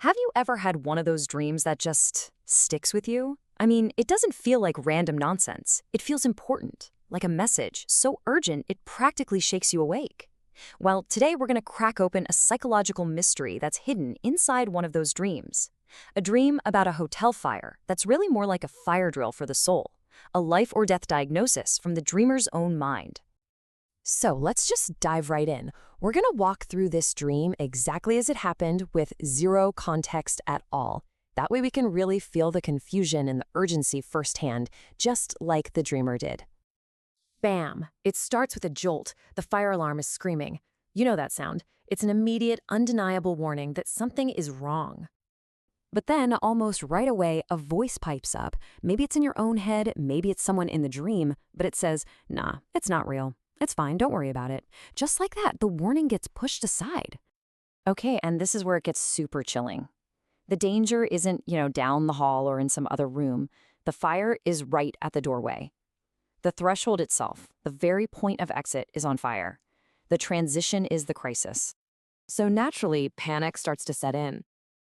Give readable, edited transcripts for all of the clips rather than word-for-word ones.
Have you ever had one of those dreams that just sticks with you? I mean, it doesn't feel like random nonsense. It feels important, like a message, so urgent it practically shakes you awake. Well, today we're going to crack open a psychological mystery that's hidden inside one of those dreams. A dream about a hotel fire that's really more like a fire drill for the soul, a life or death diagnosis from the dreamer's own mind. So let's just dive right in. We're going to walk through this dream exactly as it happened with zero context at all. That way we can really feel the confusion and the urgency firsthand, just like the dreamer did. Bam! It starts with a jolt. The fire alarm is screaming. You know that sound. It's an immediate, undeniable warning that something is wrong. But then, almost right away, a voice pipes up. Maybe it's in your own head, maybe it's someone in the dream, but it says, "Nah, it's not real. It's fine, don't worry about it." Just like that, the warning gets pushed aside. Okay, and this is where it gets super chilling. The danger isn't, down the hall or in some other room. The fire is right at the doorway. The threshold itself, the very point of exit, is on fire. The transition is the crisis. So naturally, panic starts to set in.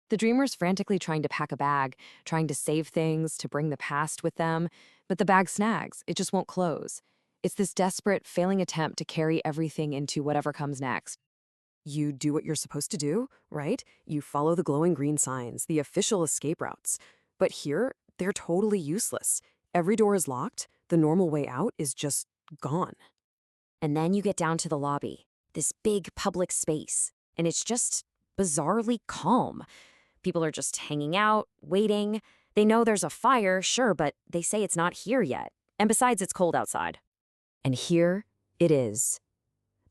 The dreamer's frantically trying to pack a bag, trying to save things, to bring the past with them, but the bag snags. It just won't close. It's this desperate, failing attempt to carry everything into whatever comes next. You do what you're supposed to do, right? You follow the glowing green signs, the official escape routes. But here, they're totally useless. Every door is locked. The normal way out is just gone. And then you get down to the lobby, this big public space, and it's just bizarrely calm. People are just hanging out, waiting. They know there's a fire, sure, but they say it's not here yet. And besides, it's cold outside. And here it is.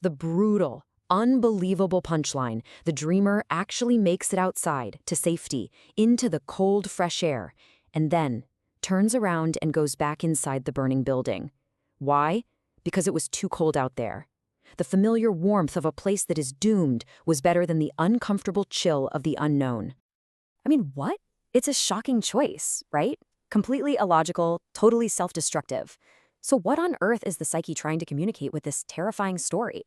The brutal, unbelievable punchline. The dreamer actually makes it outside, to safety, into the cold, fresh air, and then turns around and goes back inside the burning building. Why? Because it was too cold out there. The familiar warmth of a place that is doomed was better than the uncomfortable chill of the unknown. I mean, what? It's a shocking choice, right? Completely illogical, totally self-destructive. So what on earth is the psyche trying to communicate with this terrifying story?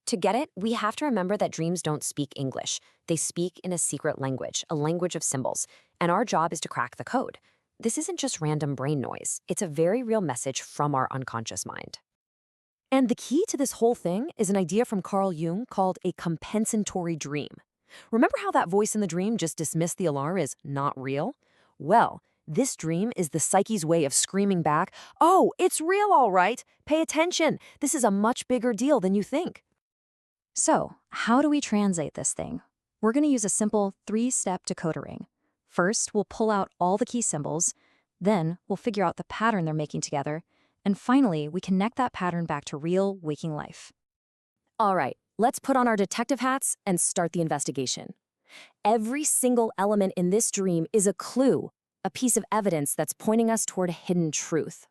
To get it, we have to remember that dreams don't speak English. They speak in a secret language, a language of symbols, and our job is to crack the code. This isn't just random brain noise. It's a very real message from our unconscious mind. And the key to this whole thing is an idea from Carl Jung called a compensatory dream. Remember how that voice in the dream just dismissed the alarm as not real? Well, this dream is the psyche's way of screaming back, "Oh, it's real all right. Pay attention. This is a much bigger deal than you think." So, how do we translate this thing? We're going to use a simple 3-step decoder ring. First, we'll pull out all the key symbols. Then, we'll figure out the pattern they're making together. And finally, we connect that pattern back to real, waking life. All right, let's put on our detective hats and start the investigation. Every single element in this dream is a clue, a piece of evidence that's pointing us toward a hidden truth.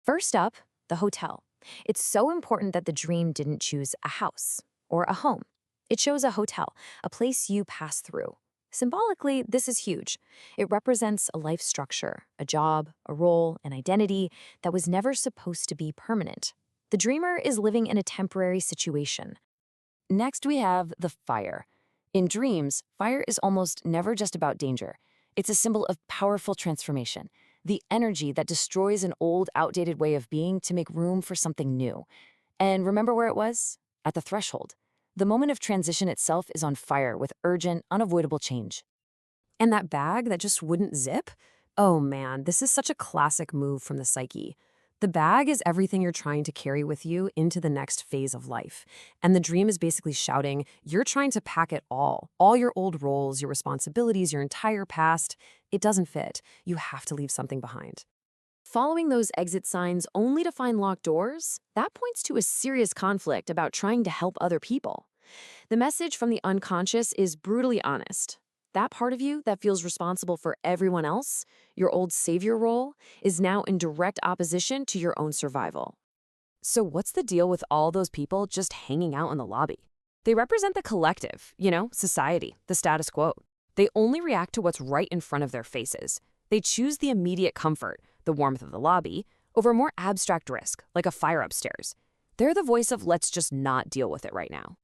First up, the hotel. It's so important that the dream didn't choose a house or a home. It shows a hotel, a place you pass through. Symbolically, this is huge. It represents a life structure, a job, a role, an identity that was never supposed to be permanent. The dreamer is living in a temporary situation. Next, we have the fire. In dreams, fire is almost never just about danger. It's a symbol of powerful transformation, the energy that destroys an old, outdated way of being to make room for something new. And remember where it was? At the threshold. The moment of transition itself is on fire with urgent, unavoidable change. And that bag that just wouldn't zip? Oh man, this is such a classic move from the psyche. The bag is everything you're trying to carry with you into the next phase of life. And the dream is basically shouting, you're trying to pack it all your old roles, your responsibilities, your entire past. It doesn't fit. You have to leave something behind. Following those exit signs only to find locked doors, that points to a serious conflict about trying to help other people. The message from the unconscious is brutally honest. That part of you that feels responsible for everyone else, your old savior role, is now in direct opposition to your own survival. So what's the deal with all those people just hanging out in the lobby? They represent the collective, society, the status quo. They only react to what's right in front of their faces. They choose the immediate comfort, the warmth of the lobby, over more abstract risk, like a fire upstairs. They're the voice of let's just not deal with it right now.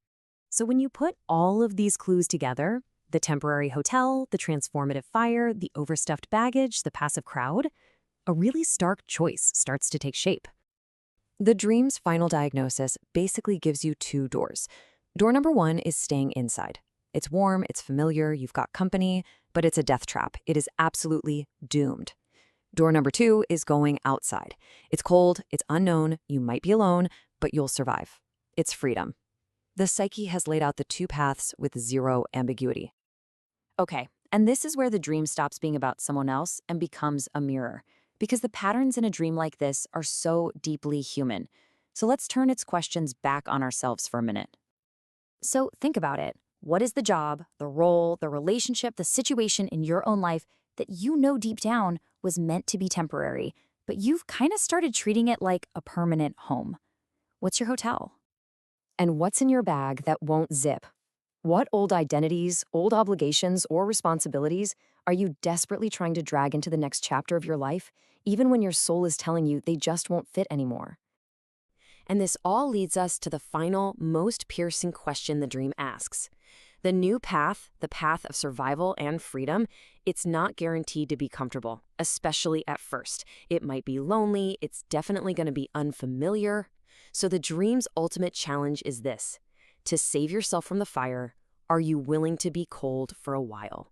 So when you put all of these clues together, The temporary hotel, the transformative fire, the overstuffed baggage, the passive crowd? A really stark choice starts to take shape. The dream's final diagnosis basically gives you two doors. Door number one is staying inside. It's warm, it's familiar, you've got company, but it's a death trap. It is absolutely doomed. Door number two is going outside. It's cold, it's unknown, you might be alone, but you'll survive. It's freedom. The psyche has laid out the two paths with zero ambiguity. Okay, and this is where the dream stops being about someone else and becomes a mirror. Because the patterns in a dream like this are so deeply human. So let's turn its questions back on ourselves for a minute. So think about it. What is the job, the role, the relationship, the situation in your own life that you know deep down was meant to be temporary, but you've kind of started treating it like a permanent home? What's your hotel? And what's in your bag that won't zip? What old identities, old obligations, or responsibilities are you desperately trying to drag into the next chapter of your life, even when your soul is telling you they just won't fit anymore? And this all leads us to the final, most piercing question the dream asks. The new path, the path of survival and freedom, it's not guaranteed to be comfortable, especially at first. It might be lonely, it's definitely going to be unfamiliar. So the dream's ultimate challenge is this: to save yourself from the fire, are you willing to be cold for a while?